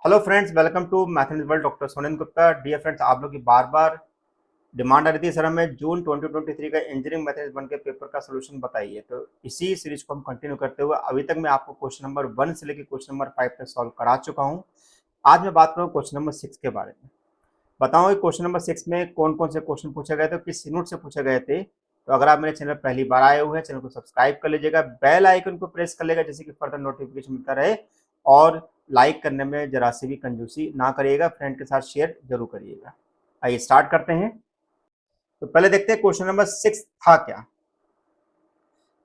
Hello friends, welcome to mathematics world. Doctor Sonen Gupta. Dear friends, आप लोग की बार बार डिमांड आ रही थी सर हमें जून 2023 का इंजीनियरिंग मैथमेटिक्स वन के पेपर का सोल्यूशन बताइए। तो इसी सीरीज को हम कंटिन्यू करते हुए अभी तक मैं आपको क्वेश्चन नंबर 1 से लेकर क्वेश्चन नंबर 5 तक सॉल्व करा चुका हूँ। आज मैं बात करूँ क्वेश्चन नंबर 6 के बारे में। बताओ कि क्वेश्चन नंबर 6 में कौन कौन से क्वेश्चन पूछे गए थे, किस यूनिट से पूछे गए थे। तो अगर आप मेरे चैनल पर पहली बार आए हुए हैं, चैनल को सब्सक्राइब कर लीजिएगा, बेल आइकन को प्रेस कर लेगा जिससे कि फर्दर नोटिफिकेशन मिलता रहे। और लाइक करने में जरा सी भी कंजूसी ना करिएगा, फ्रेंड के साथ शेयर जरूर करिएगा। आइए स्टार्ट करते हैं। तो पहले देखते हैं क्वेश्चन नंबर 6 था क्या।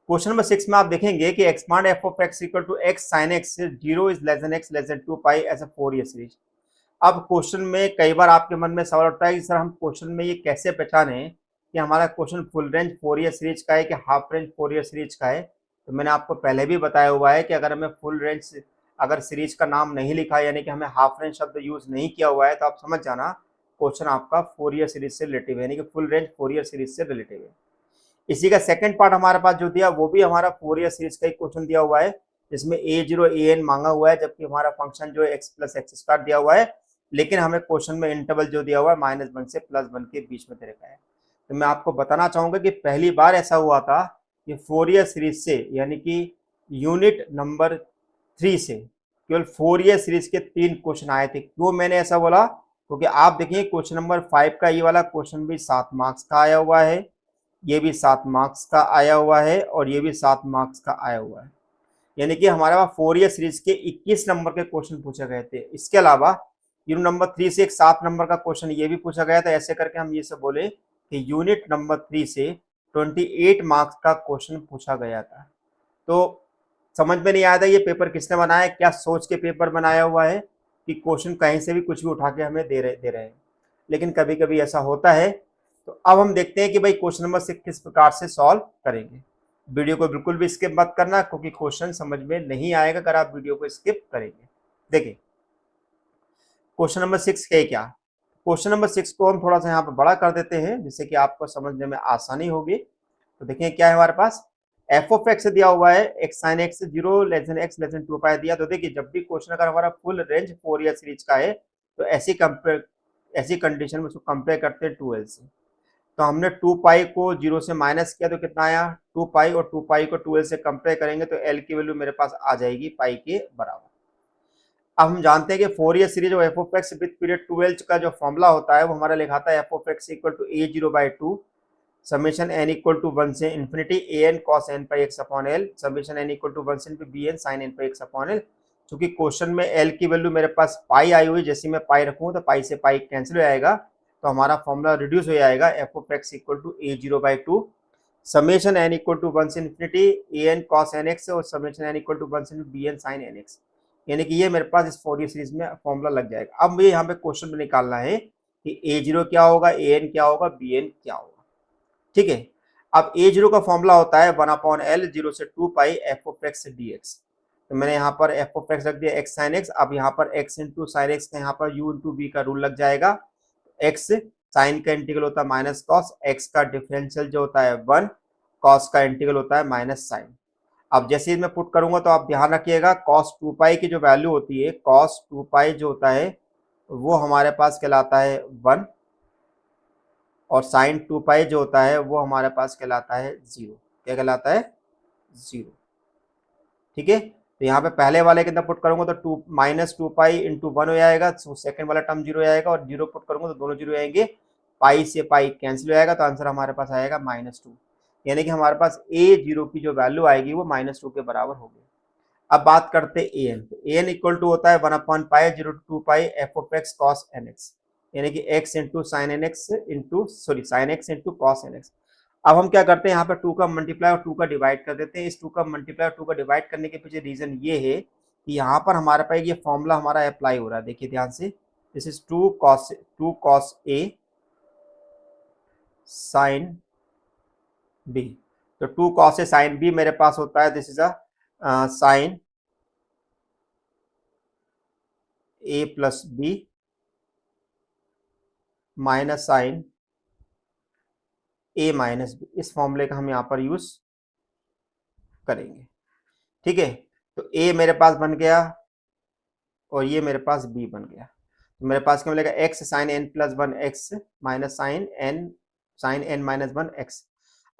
क्वेश्चन नंबर 6 में आप देखेंगे कि expand f of x equal to x sine x 0 is less than x less than 2 pi as a Fourier series. अब क्वेश्चन में कई बार आपके मन में सवाल उठता है कि सर हम क्वेश्चन में ये कैसे पहचाने कि हमारा question full range Fourier series का है कि हाफ रेंज फोरियर सीरीज का है। तो मैंने आपको पहले भी बताया हुआ है कि अगर हमें फुल रेंज अगर सीरीज का नाम नहीं लिखा है, यानी कि हमें हाफ रेंज शब्द यूज नहीं किया हुआ है, तो आप समझ जाना क्वेश्चन आपका फोरियर सीरीज से रिलेटिव है, यानी कि फुल रेंज फोरियर सीरीज से रिलेटिव है। इसी का सेकंड पार्ट हमारे पास जो दिया वो भी हमारा फोरियर सीरीज का ही क्वेश्चन दिया हुआ है, जिसमें a0 an मांगा हुआ है, जबकि हमारा फंक्शन जो है x प्लस एक्स स्क्वायर दिया हुआ है। लेकिन हमें क्वेश्चन में इंटरवल जो दिया हुआ है -1 से +1 के बीच में दे रखा है। तो मैं आपको बताना चाहूंगा कि पहली बार ऐसा हुआ था कि फोरियर सीरीज से, यानी कि यूनिट नंबर 3 से केवल फोरियर सीरीज के 3 क्वेश्चन आए थे। क्यों मैंने ऐसा बोला? क्योंकि आप देखिए क्वेश्चन नंबर 5 का ये वाला क्वेश्चन भी 7 मार्क्स का आया हुआ है, ये भी 7 मार्क्स का आया हुआ है, और ये भी 7 मार्क्स का आया हुआ है। यानी कि हमारे पास फोरियर सीरीज के 21 नंबर के क्वेश्चन पूछे गए थे। इसके अलावा यूनिट नंबर 3 से एक 7 नंबर का क्वेश्चन ये भी पूछा गया था। ऐसे करके हम ये सब बोले कि यूनिट नंबर 3 से 28 मार्क्स का क्वेश्चन पूछा गया था। तो समझ में नहीं आया था ये पेपर किसने बनाया, क्या सोच के पेपर बनाया हुआ है कि क्वेश्चन कहीं से भी कुछ भी उठा के हमें दे रहे हैं। लेकिन कभी कभी ऐसा होता है। तो अब हम देखते हैं कि भाई क्वेश्चन नंबर 6 किस प्रकार से सॉल्व करेंगे। वीडियो को बिल्कुल भी स्किप मत करना, क्योंकि क्वेश्चन समझ में नहीं आएगा अगर आप वीडियो को स्किप करेंगे। देखिए क्वेश्चन नंबर 6 है क्या। क्वेश्चन नंबर 6 को हम थोड़ा सा यहाँ पर बड़ा कर देते हैं जिससे कि आपको समझने में आसानी होगी। तो देखिए क्या है हमारे पास, एफ ऑफ एक्स दिया हुआ है, x sine x 0 less than x less than 2 पाई दिया। तो देखिए जब भी क्वेश्चन अगर हमारा फुल रेंज फोरियर सीरीज का है, तो ऐसी कंडीशन में उसको कंपेयर करते हैं 2l से। तो हमने 2 पाई को 0 से माइनस किया तो कितना आया 2 पाई, और 2 पाई को 2l से कंपेयर करेंगे तो l की वैल्यू मेरे पास आ जाएगी पाई के बराबर। अब हम जानते हैं कि फोरियर सीरीज और F of x with period 2l का जो फॉर्मूला होता है वो हमारा लिखाता है F of x equal to a0/2 summation n equal to 1 से infinity an cos n pi x upon l summation n equal to 1 से bn sin n pi x upon l। चूंकि क्वेश्चन में l की value मेरे पास पाई आई हुई, जैसे मैं पाई रखूँ तो पाई से पाई कैंसिल हो जाएगा, तो हमारा फॉर्मूला रिड्यूस हो जाएगा f of x equal to a0/2 summation n equal to 1 से इन्फिनिटी an cos nx और समेशन n इक्वल टू 1 से bn sin nx। यानी कि ये मेरे पास इस फोरियर सीरीज में फॉर्मूला लग जाएगा। अब मुझे यहाँ पे क्वेश्चन में निकालना है कि a0 क्या होगा, an क्या होगा, bn क्या होगा। ठीक है। अब a0 का फॉर्मूला होता है 1/l 0 से 2 pi F of X D X. तो मैंने यहाँ पर एफ ऑफ एक्स रख दिया एक्स साइन एक्स। अब यहाँ पर एक्स इंटू साइन एक्स का यहाँ पर यू इंटू बी का रूल लग जाएगा। एक्स साइन का इंटीग्रल होता है माइनस कॉस, एक्स का डिफरेंशियल जो होता है 1, कॉस का इंटीग्रल होता है माइनस साइन। अब जैसे ही मैं पुट करूंगा तो आप ध्यान रखिएगा कॉस 2 पाई की जो वैल्यू होती है, कॉस 2 पाई जो होता है वो हमारे पास कहलाता है 1, और साइन 2 पाई जो होता है वो हमारे पास कहलाता है 0। क्या कहलाता है? 0। ठीक है। तो यहाँ पे पहले वाले के अंदर पुट करूंगा तो टू माइनस 2 पाई इंटू 1 हो जाएगा, तो सेकंड वाला टर्म 0 हो जाएगा, और 0 पुट करूंगा तो दोनों 0 आएंगे, पाई से पाई कैंसिल हो जाएगा, तो आंसर हमारे पास आएगा -2। यानी कि हमारे पास a0 की जो वैल्यू आएगी वो -2 के बराबर होगी। अब बात करते हैं an। तो an इक्वल टू होता है 1/पाई 0 to 2 pi F of x cos nx, यानी कि x into sine n x into sine x into cos n x. अब हम क्या करते हैं, यहाँ पर 2 का मल्टीप्लाई और 2 का डिवाइड कर देते हैं। इस 2 का मल्टीप्लाई और 2 का डिवाइड करने के पीछे रीजन ये है कि यहाँ पर हमारे पास ये फॉर्मूला हमारा अप्लाई हो रहा है। देखिए ध्यान से, this is 2 cos a sine b। तो 2 cos a साइन b मेरे पास होता है, this is a sine a plus b minus sine a minus b। इस फॉर्मूले का हम यहाँ पर यूज करेंगे। ठीक है। तो a मेरे पास बन गया और ये मेरे पास b बन गया। तो मेरे पास क्या मिलेगा, x sine n plus one x minus sine n minus one x.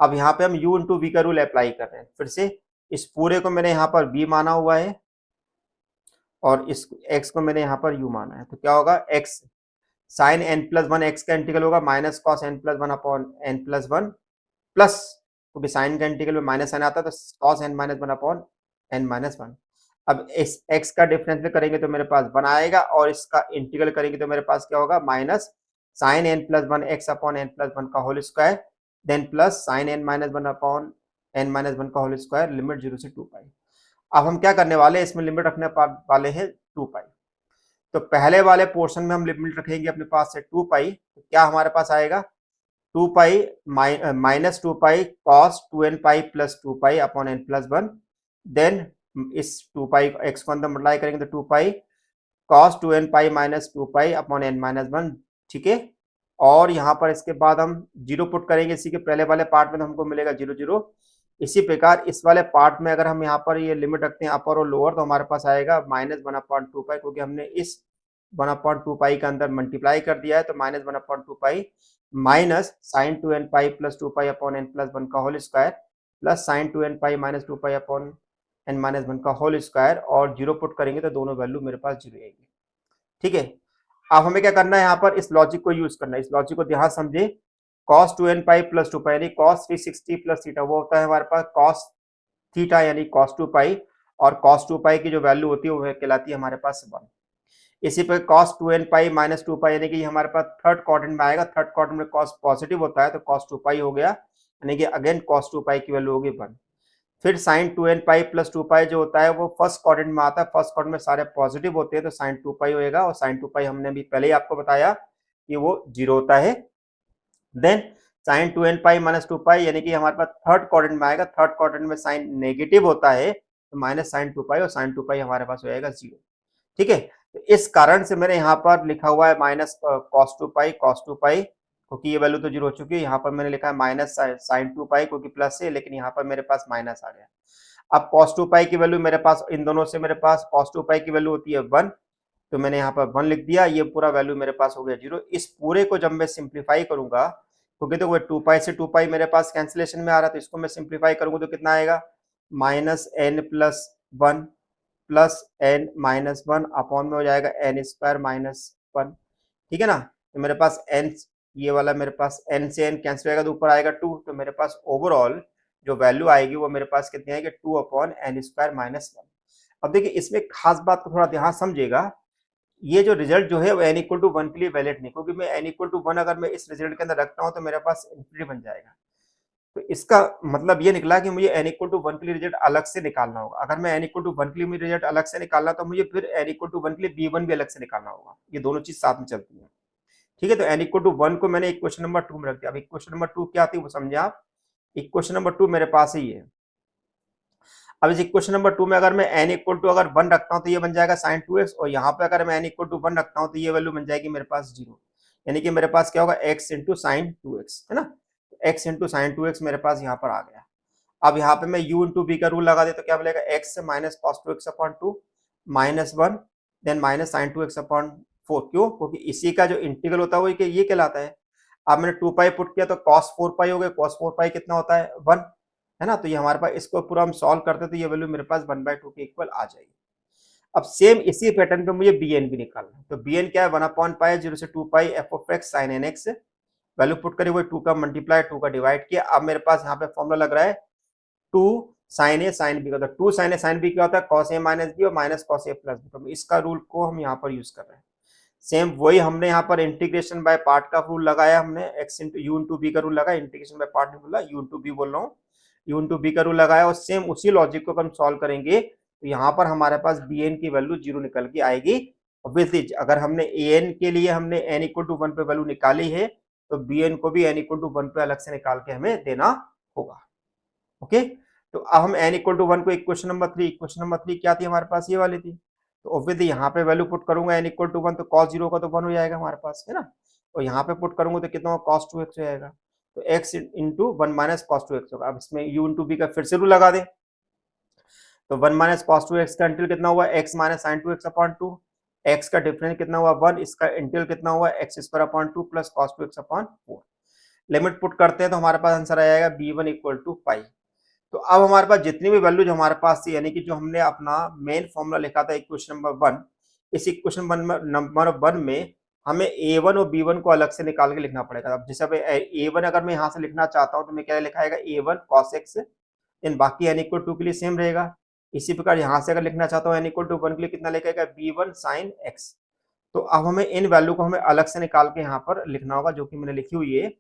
अब यहाँ पे हम u इंटू वी का रूल अप्लाई कर रहे हैं। फिर से इस पूरे को मैंने यहाँ पर b माना हुआ है और इस x को मैंने यहाँ पर u माना है। तो क्या होगा, x sine n plus one x का इंटीग्रल होगा minus cos n plus one upon n plus one plus, क्योंकि साइन का इंटीग्रल में माइनस साइन आता है तो cos n minus one upon n minus one. अब इस x का डिफरेंशियल करेंगे तो मेरे पास 1 आएगा और इसका इंटीग्रल करेंगे तो मेरे पास क्या होगा, minus sine n plus one X upon n plus one का whole square then plus sine n minus one upon n minus one का होल स्क्वायर लिमिट 0 से 2 पाई। अब हम क्या करने वाले हैं, इसमें लिमिट रखने वाले हैं 2 पाई। तो पहले वाले पोर्शन में हम लिमिट रखेंगे अपने पास से 2 पाई, तो क्या हमारे पास आएगा 2 pi minus 2 pi cos 2n pi plus 2 pi upon n plus one. Then इस 2 पाई एक्स को अंदर मल्टीप्लाई करेंगे तो 2 pi cos 2n pi minus 2 pi upon n minus one. ठीक है, और यहाँ पर इसके बाद हम जीरो पुट करेंगे, इसी के पहले वाले पार्ट में तो हमको मिलेगा 0 0। इसी प्रकार इस वाले पार्ट में अगर हम यहाँ पर ये लिमिट रखते हैं अपर और लोअर तो हमारे पास आएगा माइनस 1/2 पाई, क्योंकि हमने इस 1/2 पाई के अंदर मल्टीप्लाई कर दिया है। तो minus 1/2 pi minus sine 2n pi plus 2 pi upon n plus one का whole square plus sine 2n pi minus 2 pi upon n minus one का होल स्क्वायर, और जीरो पुट करेंगे तो दोनों वैल्यू मेरे पास जीरो आएगी। ठीक है, अब हमें क्या करना है, यहाँ पर इस लॉजिक को यूज करना है। इस लॉजिक को ध्यान समझे, cos 2n pi plus 2 pi यानी cos 360 प्लस थीटा, वो होता है हमारे पास cos थीटा यानी cos 2 पाई, और cos 2 पाई की जो वैल्यू होती है वो कहलाती है हमारे पास 1। इसी पर cos 2n pi minus 2 pi यानी कि हमारे पास थर्ड क्वाड्रेंट में आएगा। थर्ड क्वाड्रेंट में cos पॉजिटिव होता है तो cos 2 पाई हो गया, यानी कि अगेन cos 2 पाई की वैल्यू होगी 1। फिर साइन 2n पाई प्लस 2 पाई जो होता है वो फर्स्ट क्वाड्रेंट में आता है, फर्स्ट क्वाड्रेंट में सारे पॉजिटिव होते हैं तो साइन 2 पाई होएगा, और साइन 2 पाई हमने भी पहले ही आपको बताया कि वो जीरो होता है। Then sine 2n pi minus 2 pi यानी कि हमारे पास थर्ड क्वाड्रेंट में आएगा, थर्ड क्वाड्रेंट में साइन नेगेटिव होता है तो माइनस साइन 2 पाई, और साइन 2 पाई हमारे पास हो जाएगा 0। ठीक है, तो इस कारण से मैंने यहाँ पर लिखा हुआ है माइनस कॉस 2 पाई क्योंकि ये वैल्यू तो जीरो हो चुकी है। यहाँ पर मैंने लिखा है माइनस साइन 2 पाई क्योंकि प्लस है, लेकिन यहाँ पर मेरे पास माइनस आ गया। अब cos 2 पाई की वैल्यू मेरे पास इन दोनों से मेरे पास cos 2 पाई की वैल्यू होती है 1, तो मैंने यहाँ पर 1 लिख दिया। ये पूरा वैल्यू मेरे पास हो गया 0। इस पूरे को जब मैं सिंप्लीफाई करूंगा, क्योंकि तो वो 2 पाई से 2 पाई मेरे पास कैंसिलेशन में आ रहा है, तो इसको मैं सिंप्लीफाई करूंगा तो कितना आएगा, minus n plus one plus n minus one upon में हो जाएगा n स्क्वायर माइनस वन। ठीक है ना, तो मेरे पास n, ये वाला मेरे पास n से n कैंसिल होगा तो ऊपर आएगा 2, तो मेरे पास ओवरऑल जो वैल्यू आएगी वो मेरे पास कितनी आएगी, 2 upon n square minus one. अब देखिए इसमें खास बात को थोड़ा ध्यान समझिएगा, ये जो रिजल्ट जो है वो n इक्वल टू वन के लिए वैलिड नहीं, क्योंकि मैं n इक्वल टू वन अगर मैं इस रिजल्ट के अंदर रखता हूँ तो मेरे पास इंफिनिटी बन जाएगा। तो इसका मतलब ये निकला कि मुझे n इक्वल टू वन के लिए रिजल्ट अलग से निकालना होगा। अगर मैं n इक्वल टू वन के लिए मुझे रिजल्ट अलग से निकालना तो मुझे फिर n इक्वल टू वन के लिए b1 भी अलग से निकालना होगा। ये दोनों चीज साथ में चलती है। ठीक है, तो n इक्वल टू वन को मैंने इक्वेशन नंबर 2 में रख दिया। अब इक्वेशन नंबर 2 क्या थी वो समझे आप। इक्वेशन नंबर 2 मेरे पास ही है। अब इस इक्वेशन नंबर 2 में अगर मैं n इक्वल टू अगर 1 रखता हूं तो ये बन जाएगा sin 2x, और यहाँ पे अगर मैं n इक्वल टू 1 रखता हूं तो ये वैल्यू बन जाएगी मेरे पास 0, यानी कि मेरे पास क्या होगा x इंटू साइन 2x, है ना। x इंटू साइन 2x मेरे पास यहाँ पर आ गया। अब यहाँ पे मैं u इंटू बी का रूल लगा दे तो क्या मिलेगा, x minus cos 2x upon 2 minus 1 then minus sine 2x upon 4। क्यों, क्योंकि इसी का जो इंटीग्रल होता है वो ये कहलाता है। अब मैंने 2 पाई पुट किया तो cos 4 पाई हो गया, cos 4 पाई कितना होता है 1, है ना। तो ये हमारे पास, इसको पूरा हम सॉल्व करते तो ये वैल्यू मेरे पास 1/2 के इक्वल आ जाएगी। अब सेम इसी पैटर्न पे मुझे bn भी निकालना है। तो bn क्या है, 1/पाई 0 से 2 पाई f of x sin nx, value put करी वही 2 का मल्टीप्लाई 2 का डिवाइड किया। अब मेरे पास यहाँ पे फॉर्मूला लग रहा है 2 sin a sin b का। तो 2 sin a sin b क्या होता है, cos a माइनस b और minus cos a plus b। तो इसका रूल को हम यहाँ पर यूज कर रहे हैं। सेम वही हमने यहाँ पर इंटीग्रेशन बाय पार्ट का रूल लगाया, हमने x into u into B का रूल लगाया। इंटीग्रेशन बाय पार्ट नहीं बोला, यू इंटू बी बोल रहा हूँ, यू इंटू बी का रूल लगाया। और सेम उसी लॉजिक को हम सॉल्व करेंगे तो यहाँ पर हमारे पास बी एन की वैल्यू 0 निकल के आएगी। ऑब्वियसली अगर हमने ए एन के लिए हमने एन इक्वल टू 1 पे वैल्यू निकाली है तो बी एन को भी एन इक्वल टू 1 पे अलग से निकाल के हमें देना होगा। ओके, तो अब हम एन इक्वल टू 1 को इक्वेशन नंबर 3, इक्वेशन नंबर 3 क्या थी हमारे पास, ये वाली थी। तो ऑब्वियसली यहाँ पे वैल्यू पुट करूंगा एन इक्वल टू 1 तो cos 0 का तो 1 हो जाएगा हमारे पास, है ना। और यहाँ पे पुट करूंगा तो कितना होगा, cos 2x हो जाएगा। तो x into 1 minus cos 2x होगा। अब इसमें u इंटू बी का फिर से रूल लगा दे तो 1 माइनस cos 2x का इंटीग्रल कितना हुआ, x minus sin 2x upon 2 x का डिफरेंस कितना हुआ 1, इसका इंटीग्रल कितना हुआ x square upon 2 plus cos 2x upon 4। Limit put करते हैं तो हमारे पास आंसर आ जाएगा b1 इक्वल टू पाई। तो अब हमारे पास जितनी भी वैल्यू जो हमारे पास थी, यानी कि जो हमने अपना मेन फॉर्मूला लिखा था इक्वेशन नंबर 1, इस इक्वेशन नंबर 1 में हमें a1 और b1 को अलग से निकाल के लिखना पड़ेगा। अब जैसे a1 अगर मैं यहाँ से लिखना चाहता हूँ तो मैं क्या लिखाएगा a1 cos x, इन बाकी n इक्वल टू के लिए सेम रहेगा। इसी प्रकार यहाँ से अगर लिखना चाहता हूँ n इक्वल टू 1 के लिए कितना लिखेगा b1 sin x। तो अब हमें इन वैल्यू को हमें अलग से निकाल के यहाँ पर लिखना होगा, जो कि मैंने लिखी हुई है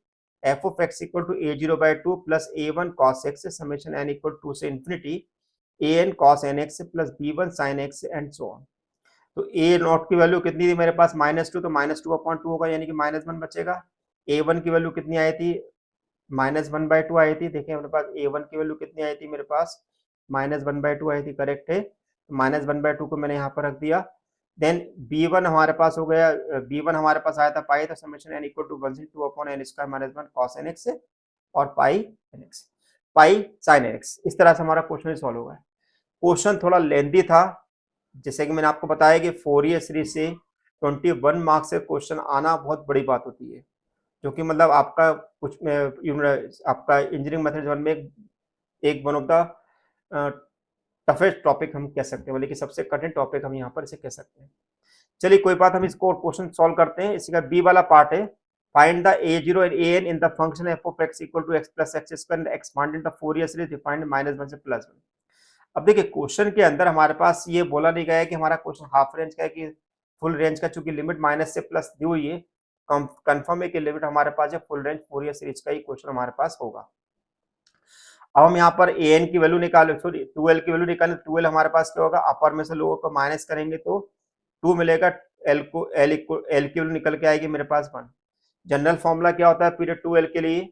F of x equal to a0/2 plus a1 cos x summation n equal to से infinity an cos nx plus b1 sin x and so on. तो a नॉट की वैल्यू कितनी थी मेरे पास -2, तो -2/2 होगा, यानी कि -1 बचेगा। a1 की वैल्यू कितनी आई थी -1/2 आई थी। देखिए मेरे पास a1 की वैल्यू कितनी आई थी, मेरे पास -1/2 आई थी, करेक्ट है। -1/2 को मैंने यहाँ पर रख दिया। देन b1 हमारे पास हो गया, b1 हमारे पास आया था पाई, तो समेशन n इक्वल टू 1 से 2 upon n square minus 1 cos nx और पाई nx, पाई sin nx। इस तरह से हमारा क्वेश्चन सॉल्व होगा। क्वेश्चन थोड़ा लेंथी था, जैसे कि मैंने आपको बताया कि फोरियर सीरीज से 21 मार्क्स से क्वेश्चन आना बहुत बड़ी बात होती है, जो कि मतलब आपका कुछ आपका इंजीनियरिंग मैथमेटिक्स वन में एक one of the toughest topic हम कह सकते हैं, मतलब कि सबसे कठिन टॉपिक हम यहाँ पर इसे कह सकते हैं। चलिए कोई बात, हम इसको क्वेश्चन सॉल्व करते हैं। इसी का बी वाला पार्ट है, find the a0 and an in the function f of x equal to x plus x square expand in the Fourier series defined -1 से +1। अब देखिए क्वेश्चन के अंदर हमारे पास ये बोला नहीं गया है कि हमारा क्वेश्चन हाफ रेंज का है कि फुल रेंज का, चूंकि लिमिट माइनस से प्लस दी हुई है, कंफर्म है कि लिमिट हमारे पास है फुल रेंज फोरियर सीरीज का ही क्वेश्चन हमारे पास होगा। अब हम यहाँ पर an की वैल्यू निकाले, सॉरी 2l की वैल्यू निकालें, 2l हमारे पास क्या होगा, अपर में से लोअर को माइनस करेंगे तो 2 मिलेगा, l को l की वैल्यू निकल के आएगी मेरे पास 1। जनरल फॉर्मूला क्या होता है पीरियड 2l के लिए,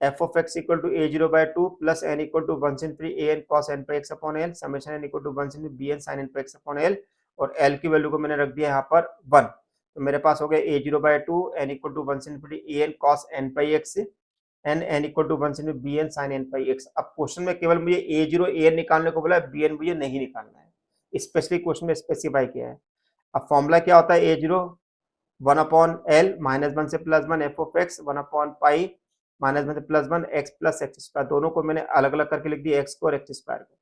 f of x equal to a0/2 plus n equal to 1 से an cos n पर x upon l summation n equal to 1 से bn sin n पर x अपॉन l, और l की वैल्यू को मैंने रख दिया यहाँ पर 1। तो मेरे पास हो गया a0/2 n इक्वल टू 1 से an cos n पर x n इक्वल टू 1 से bn sin n pi x। अब क्वेश्चन में केवल मुझे a0 an निकालने को बोला है, bn मुझे नहीं निकालना है, स्पेशली क्वेश्चन में स्पेसिफाई किया है। अब फॉर्मूला क्या होता है a0 1 अपॉन l -1 से +1 f of x 1 upon pi -1 से +1 x प्लस एक्स स्क्वायर, दोनों को मैंने अलग अलग करके लिख दिया x को और x स्क्वायर को।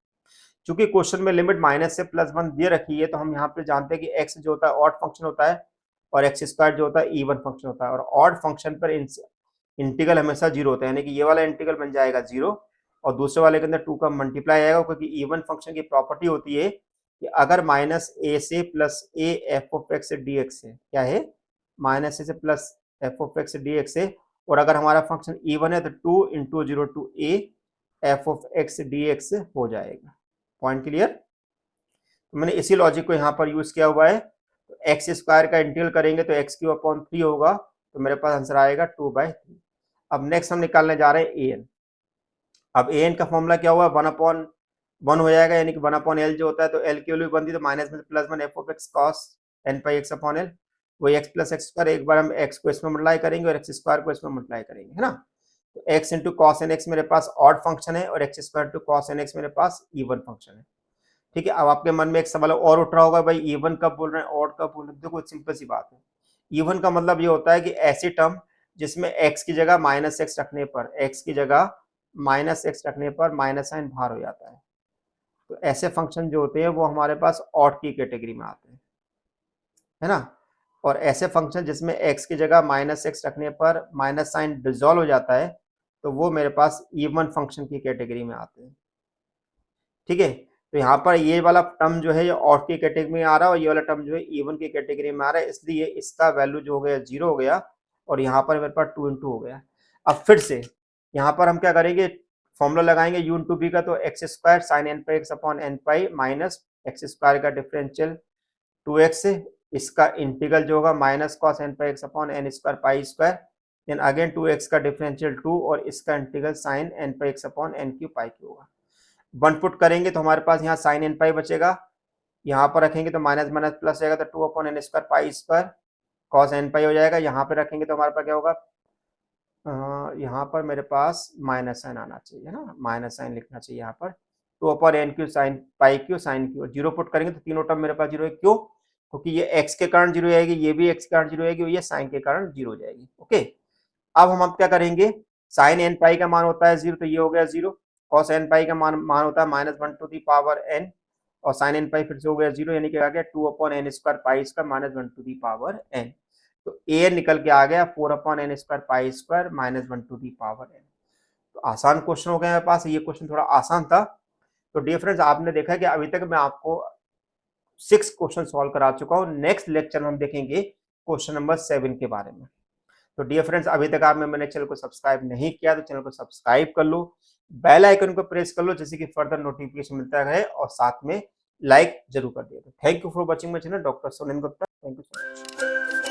चूंकि क्वेश्चन में लिमिट माइनस से +1 दे रखी है, तो हम यहाँ पे जानते हैं कि x जो होता है ऑड फंक्शन होता है और एक्स स्क्वायर जो होता है इवन फंक्शन होता है, और ऑड फंक्शन पर इंटीग्रल हमेशा 0 होता है, यानी कि ये वाला इंटीग्रल बन जाएगा 0 और दूसरे वाले के अंदर 2 का मल्टीप्लाई आएगा, क्योंकि इवन फंक्शन की प्रॉपर्टी होती है कि अगर -a से +a f of x d x है, क्या है -a से +f of x d x है, और अगर हमारा फंक्शन इवन है तो 2 into 0 to a f of x d x हो जाएगा। Point clear? तो मैंने इसी लॉजिक को यहाँ पर यूज किया हुआ है। तो एक्स स्क्वायर का इंटीग्रल करेंगे तो एक्स क्यू अपॉन 3 होगा, तो मेरे पास आंसर आएगा 2/3। अब नेक्स्ट हम निकालने जा रहे हैं an। अब an का फॉर्मूला क्या हुआ 1/1 हो जाएगा, यानी कि 1/l जो होता है, तो l की वैल्यू बनती है तो माइनस में +1 f of x cos n pi x upon l, वही x प्लस एक्स स्क्वायर, एक बार हम x को इसमें मल्टीप्लाई करेंगे और x स्क्वायर को इसमें मल्टीप्लाई करेंगे, है ना। तो x into cos n x मेरे पास ऑड फंक्शन है और x square to cos n x मेरे पास इवन फंक्शन है। ठीक है, अब आपके मन में एक सवाल और उठ रहा होगा, भाई इवन कब बोल रहे हैं ऑड कब बोल रहे हैं। देखो सिंपल सी बात है, इवन का मतलब ये होता है कि ऐसी टर्म जिसमें x की जगह -x रखने पर, x की जगह -x रखने पर माइनस साइन बाहर हो जाता है। तो ऐसे फंक्शन जो होते हैं वो हमारे पास ऑड की कैटेगरी में आते हैं, है ना। और ऐसे फंक्शन जिसमें x की जगह -x रखने पर माइनस साइन डिसॉल्व हो जाता है, तो वो मेरे पास इवन फंक्शन की कैटेगरी में आते हैं। ठीक है, तो यहाँ पर ये वाला टर्म जो है ये ऑड की कैटेगरी में आ रहा है और ये वाला टर्म जो है इवन की कैटेगरी में आ रहा है, इसलिए इसका वैल्यू जो हो गया 0 हो गया और यहाँ पर मेरे पास 2 इंटू हो गया। अब फिर से यहाँ पर हम क्या करेंगे, फॉर्मूला लगाएंगे यू इंटू बी का, तो X square sine N pi X upon N pi minus X square का डिफरेंशियल 2x, इसका इंटीग्रल जो होगा minus cos N pi X upon N square pi square, then again 2x का differential 2 और इसका integral sine N pi X upon N cube pi cube होगा। 1 put करेंगे तो हमारे पास यहाँ साइन एन पाई बचेगा, यहाँ पर रखेंगे तो माइनस माइनस प्लस जाएगा, तो 2 upon N square pi square cos N pi हो जाएगा। यहाँ पे रखेंगे तो हमारे पास क्या होगा, यहाँ पर मेरे पास माइनस साइन आना चाहिए, है ना, माइनस साइन लिखना चाहिए यहाँ पर। 2 upon N q sine pi q sine q, 0 put करेंगे तो तीनों टर्म मेरे पास 0 है। क्यों? क्योंकि ये एक्स के कारण जीरो जाएगी, ये भी एक्स के कारण जीरो जाएगी और ये साइन के कारण जीरो हो जाएगी। ओके, अब हम क्या करेंगे, साइन एन पाई का मान होता है जीरो, तो ये हो गया जीरो। कॉस एन पाई का मान होता है -1 टू दी पावर एन, और साइन एन पाई फिर से हो गया जीरो, यानी कि आ गया 2/n² pi square -1 to the power n. तो ए निकल के आ गया 4/n² pi square -1 to the power n. तो आसान क्वेश्चन हो गया मेरे पास, ये क्वेश्चन थोड़ा आसान था। तो डियर फ्रेंड्स, आपने देखा कि अभी तक मैं आपको 6 क्वेश्चन सॉल्व करा चुका हूँ। नेक्स्ट लेक्चर में हम देखेंगे क्वेश्चन नंबर 7 के बारे में। तो डियर फ्रेंड्स, अभी तक आपने मेरे चैनल को सब्सक्राइब नहीं किया तो चैनल को सब्सक्राइब कर लो, बेल आइकन को प्रेस कर लो, जिससे कि फर्दर नोटिफिकेशन मिलता रहे, और साथ में लाइक जरूर कर दिया। Thank you for watching my channel, doctor Sonen Gupta. Thank you so much.